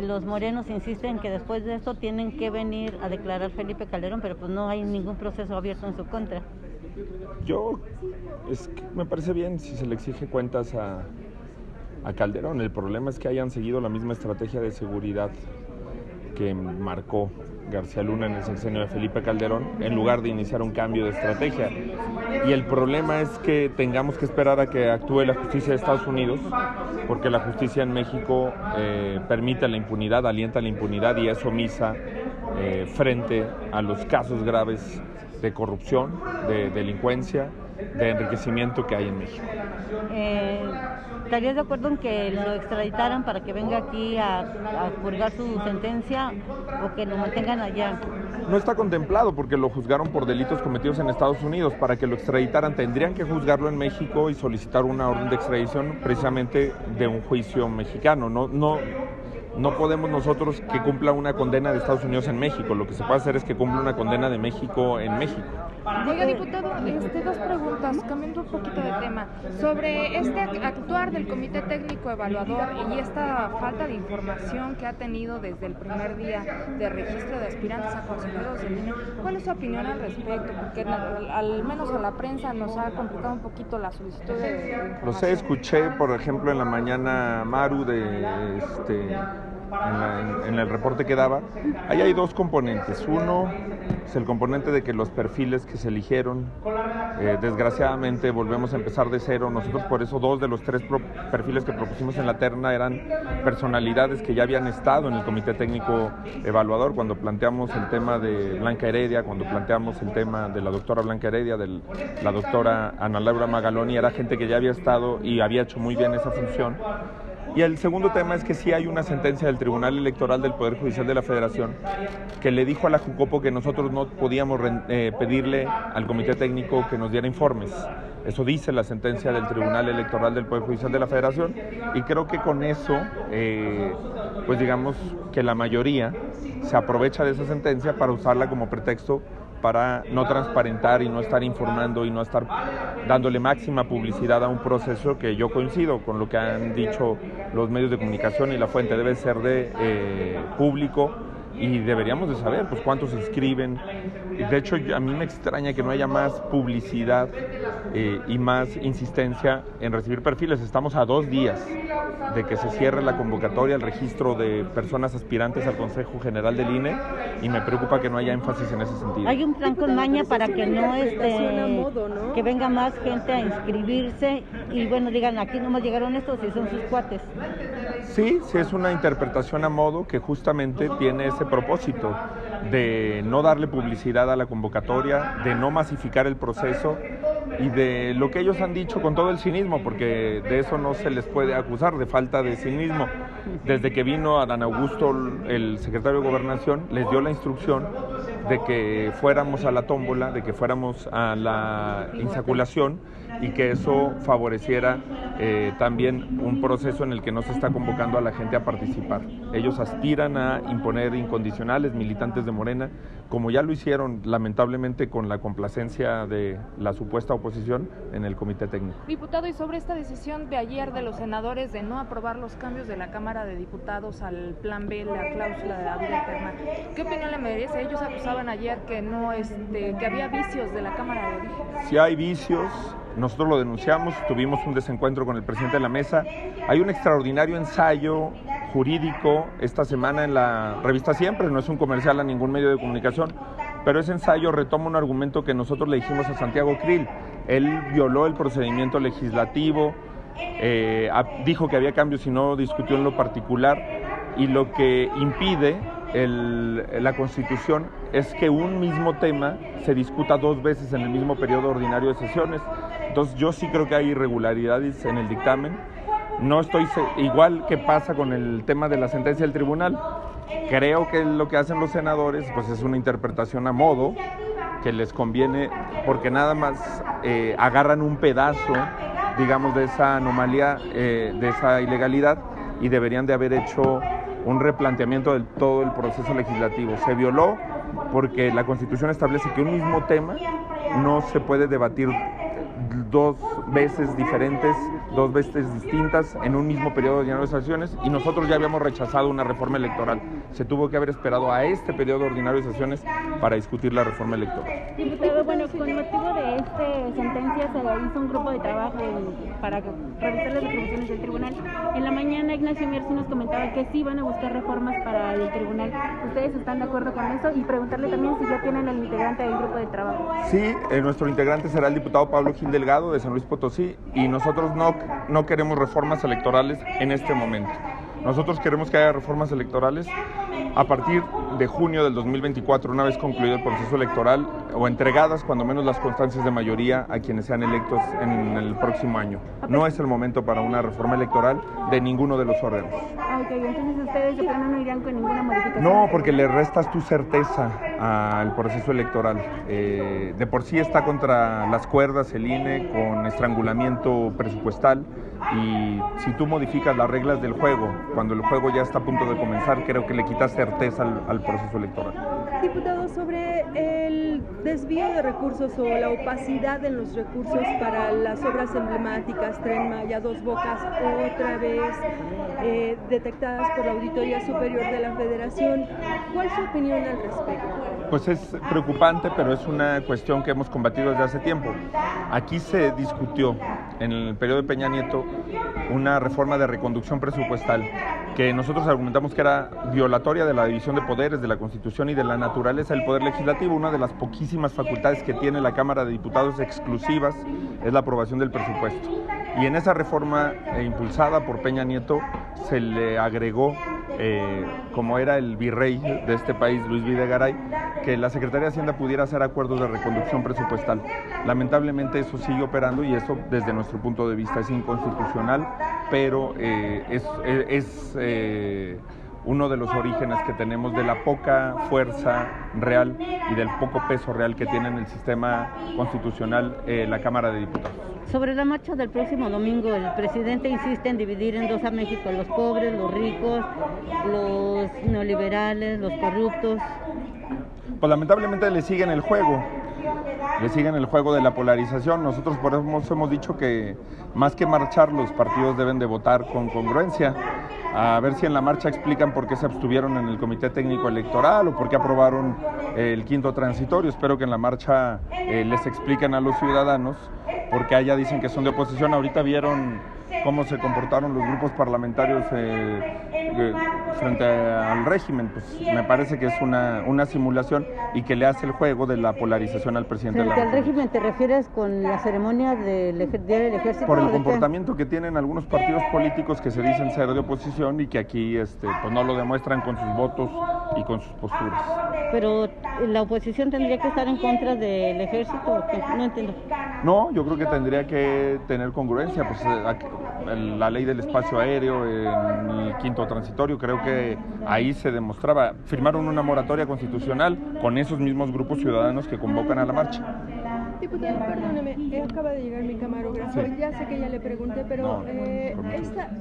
Los morenos insisten que después de esto tienen que venir a declarar Felipe Calderón, pero pues no hay ningún proceso abierto en su contra. Me parece bien si se le exige cuentas a Calderón. El problema es que hayan seguido la misma estrategia de seguridad que marcó García Luna en el sexenio de Felipe Calderón, en lugar de iniciar un cambio de estrategia. Y el problema es que tengamos que esperar a que actúe la justicia de Estados Unidos, porque la justicia en México permite la impunidad, alienta la impunidad y es omisa frente a los casos graves de corrupción, de delincuencia, de enriquecimiento que hay en México. ¿Estarías de acuerdo en que lo extraditaran para que venga aquí a purgar su sentencia o que lo mantengan allá? No está contemplado porque lo juzgaron por delitos cometidos en Estados Unidos. Para que lo extraditaran tendrían que juzgarlo en México y solicitar una orden de extradición precisamente de un juicio mexicano. No podemos nosotros que cumpla una condena de Estados Unidos en México. Lo que se puede hacer es que cumpla una condena de México en México. Oiga, diputado, dos preguntas, cambiando un poquito de tema. Sobre este actuar del Comité Técnico Evaluador y esta falta de información que ha tenido desde el primer día de registro de aspirantes a consejeros del INE, ¿cuál es su opinión al respecto? Porque al menos a la prensa nos ha complicado un poquito la solicitud de información. Lo sé, escuché, por ejemplo, en la mañana Maru en el reporte que daba. Ahí hay dos componentes. Uno es el componente de que los perfiles que se eligieron, desgraciadamente volvemos a empezar de cero. Nosotros por eso 2 de los 3 perfiles que propusimos en la terna eran personalidades que ya habían estado en el Comité Técnico Evaluador. Cuando planteamos el tema de Blanca Heredia, cuando planteamos el tema de la doctora Blanca Heredia, de la doctora Ana Laura Magaloni, era gente que ya había estado y había hecho muy bien esa función. Y el segundo tema es que sí hay una sentencia del Tribunal Electoral del Poder Judicial de la Federación que le dijo a la Jucopo que nosotros no podíamos pedirle al Comité Técnico que nos diera informes. Eso dice la sentencia del Tribunal Electoral del Poder Judicial de la Federación y creo que con eso, pues digamos que la mayoría se aprovecha de esa sentencia para usarla como pretexto para no transparentar y no estar informando y no estar dándole máxima publicidad a un proceso que yo coincido con lo que han dicho los medios de comunicación y la fuente debe ser de público y deberíamos de saber pues cuántos se inscriben. De hecho, a mí me extraña que no haya más publicidad y más insistencia en recibir perfiles. Estamos a 2 días de que se cierre la convocatoria, el registro de personas aspirantes al Consejo General del INE y me preocupa que no haya énfasis en ese sentido. Hay un plan con maña para que no que venga más gente a inscribirse y bueno, digan, aquí nomás llegaron estos y son sus cuates. Sí, es una interpretación a modo que justamente tiene ese propósito de no darle publicidad a la convocatoria, de no masificar el proceso y de lo que ellos han dicho con todo el cinismo, porque de eso no se les puede acusar, de falta de cinismo. Desde que vino Adán Augusto, el secretario de Gobernación, les dio la instrucción de que fuéramos a la tómbola, de que fuéramos a la insaculación y que eso favoreciera también un proceso en el que no se está convocando a la gente a participar. Ellos aspiran a imponer incondicionales, militantes de Morena, como ya lo hicieron lamentablemente con la complacencia de la supuesta oposición en el Comité Técnico. Diputado, y sobre esta decisión de ayer de los senadores de no aprobar los cambios de la Cámara de Diputados al Plan B, la cláusula de la vida eterna, ¿qué opinión le merece? Ellos acusaban ayer que que había vicios de la Cámara de origen. Si hay vicios, nosotros lo denunciamos, tuvimos un desencuentro con el presidente de la mesa. Hay un extraordinario ensayo jurídico esta semana en la revista Siempre, no es un comercial a ningún medio de comunicación, pero ese ensayo retoma un argumento que nosotros le dijimos a Santiago Krill. Él violó el procedimiento legislativo, dijo que había cambios y no discutió en lo particular, y lo que impide la Constitución es que un mismo tema se discuta 2 veces en el mismo periodo ordinario de sesiones. Entonces yo sí creo que hay irregularidades en el dictamen. No estoy igual que pasa con el tema de la sentencia del tribunal. Creo que lo que hacen los senadores pues es una interpretación a modo que les conviene porque nada más agarran un pedazo, digamos, de esa anomalía, de esa ilegalidad y deberían de haber hecho un replanteamiento de todo el proceso legislativo. Se violó porque la Constitución establece que un mismo tema no se puede debatir dos veces diferentes, dos veces distintas en un mismo periodo de ordinario de sesiones, y nosotros ya habíamos rechazado una reforma electoral. Se tuvo que haber esperado a este periodo ordinario de sesiones para discutir la reforma electoral. Diputado, bueno, con motivo de esta sentencia se hizo un grupo de trabajo para revisar las atribuciones del tribunal. En la mañana Ignacio Mier sí nos comentaba que sí van a buscar reformas para el tribunal. ¿Ustedes están de acuerdo con eso? Y preguntarle también si ya tienen el integrante del grupo de trabajo. Sí, nuestro integrante será el diputado Pablo Gil Delgado de San Luis Potosí, y nosotros no queremos reformas electorales en este momento. Nosotros queremos que haya reformas electorales a partir de junio del 2024, una vez concluido el proceso electoral, o entregadas cuando menos las constancias de mayoría a quienes sean electos en el próximo año. No es el momento para una reforma electoral de ninguno de los órganos. Ok, entonces ustedes de plano no irían con ninguna modificación. No, porque le restas tu certeza al proceso electoral. De por sí está contra las cuerdas el INE con estrangulamiento presupuestal, y si tú modificas las reglas del juego cuando el juego ya está a punto de comenzar, creo que le quitas certeza al proceso electoral. Diputado, sobre el desvío de recursos o la opacidad en los recursos para las obras emblemáticas, Tren Maya, Dos Bocas, otra vez detectadas por la Auditoría Superior de la Federación, ¿cuál es su opinión al respecto? Pues es preocupante, pero es una cuestión que hemos combatido desde hace tiempo. Aquí se discutió en el periodo de Peña Nieto una reforma de reconducción presupuestal que nosotros argumentamos que era violatoria de la división de poderes, de la Constitución y de la naturaleza del Poder Legislativo. Una de las poquísimas facultades que tiene la Cámara de Diputados exclusivas es la aprobación del presupuesto. Y en esa reforma impulsada por Peña Nieto se le agregó, como era el virrey de este país, Luis Videgaray, que la Secretaría de Hacienda pudiera hacer acuerdos de reconducción presupuestal. Lamentablemente eso sigue operando, y eso desde nuestro punto de vista es inconstitucional, pero es uno de los orígenes que tenemos de la poca fuerza real y del poco peso real que tiene en el sistema constitucional la Cámara de Diputados. Sobre la marcha del próximo domingo, el presidente insiste en dividir en dos a México: los pobres, los ricos, los neoliberales, los corruptos. Pues lamentablemente le siguen el juego de la polarización. Nosotros por eso hemos dicho que más que marchar, los partidos deben de votar con congruencia. A ver si en la marcha explican por qué se abstuvieron en el Comité Técnico Electoral o por qué aprobaron el quinto transitorio. Espero que en la marcha les expliquen a los ciudadanos, porque allá dicen que son de oposición. Ahorita vieron cómo se comportaron los grupos parlamentarios frente al régimen. Pues me parece que es una simulación y que le hace el juego de la polarización al presidente de la República. ¿Al régimen te refieres con la ceremonia del ejército? Por el comportamiento que tienen algunos partidos políticos que se dicen ser de oposición y que aquí pues no lo demuestran con sus votos y con sus posturas. Pero la oposición tendría que estar en contra del ejército, ¿o qué? No entiendo. No, yo creo que tendría que tener congruencia, pues la ley del espacio aéreo, en el quinto transitorio, creo que ahí se demostraba. Firmaron una moratoria constitucional con esos mismos grupos ciudadanos que convocan a la marcha. Diputado, perdóneme, acaba de llegar mi camarógrafo. Sí. Ya sé que ya le pregunté, pero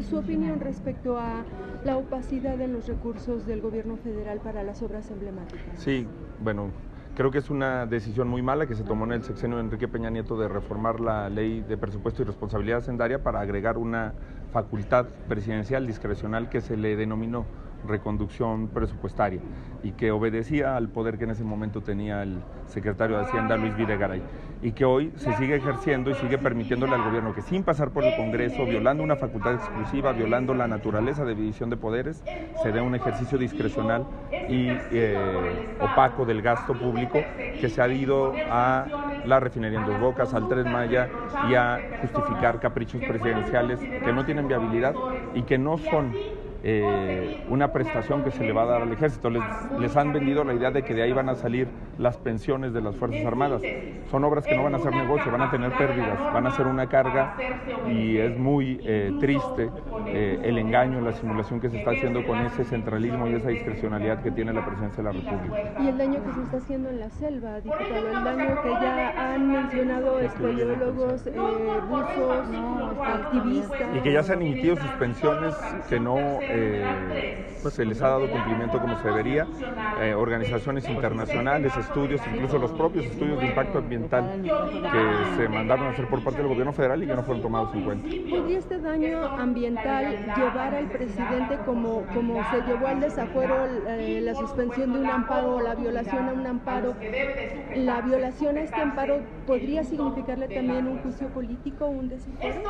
su opinión respecto a la opacidad en los recursos del gobierno federal para las obras emblemáticas. Sí, bueno, creo que es una decisión muy mala que se tomó en el sexenio de Enrique Peña Nieto de reformar la ley de presupuesto y responsabilidad hacendaria para agregar una facultad presidencial discrecional que se le denominó reconducción presupuestaria y que obedecía al poder que en ese momento tenía el secretario de Hacienda, Luis Videgaray, y que hoy se sigue ejerciendo y sigue permitiéndole al gobierno que, sin pasar por el Congreso, violando una facultad exclusiva, violando la naturaleza de división de poderes, se dé un ejercicio discrecional y opaco del gasto público que se ha ido a la refinería en Dos Bocas, al Tren Maya y a justificar caprichos presidenciales que no tienen viabilidad y que no son una prestación que se le va a dar al ejército. Les han vendido la idea de que de ahí van a salir las pensiones de las Fuerzas Armadas. Son obras que no van a hacer negocio, van a tener pérdidas, van a ser una carga, y es muy triste el engaño, la simulación que se está haciendo con ese centralismo y esa discrecionalidad que tiene la presidencia de la República. Y el daño que se está haciendo en la selva, diputado, el daño que ya han mencionado espeleólogos, buzos, activistas. Y que ya se han emitido suspensiones que no pues se les ha dado cumplimiento como se debería. Organizaciones internacionales estudios, incluso los propios estudios de impacto ambiental que se mandaron a hacer por parte del gobierno federal y que no fueron tomados en cuenta. ¿Podría este daño ambiental llevar al presidente como se llevó al desafuero la suspensión de un amparo o la violación a un amparo? ¿La violación a este amparo podría significarle también un juicio político o un desafuero?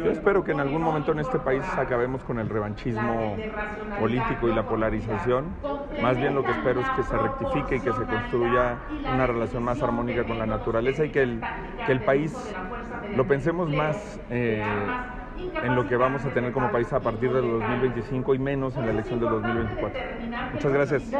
Yo espero que en algún momento en este país acabemos con el revanchismo político y la polarización. Más bien lo que espero es que se rectifique y que se construya una relación más armónica con la naturaleza y que el país lo pensemos más en lo que vamos a tener como país a partir del 2025 y menos en la elección del 2024. Muchas gracias.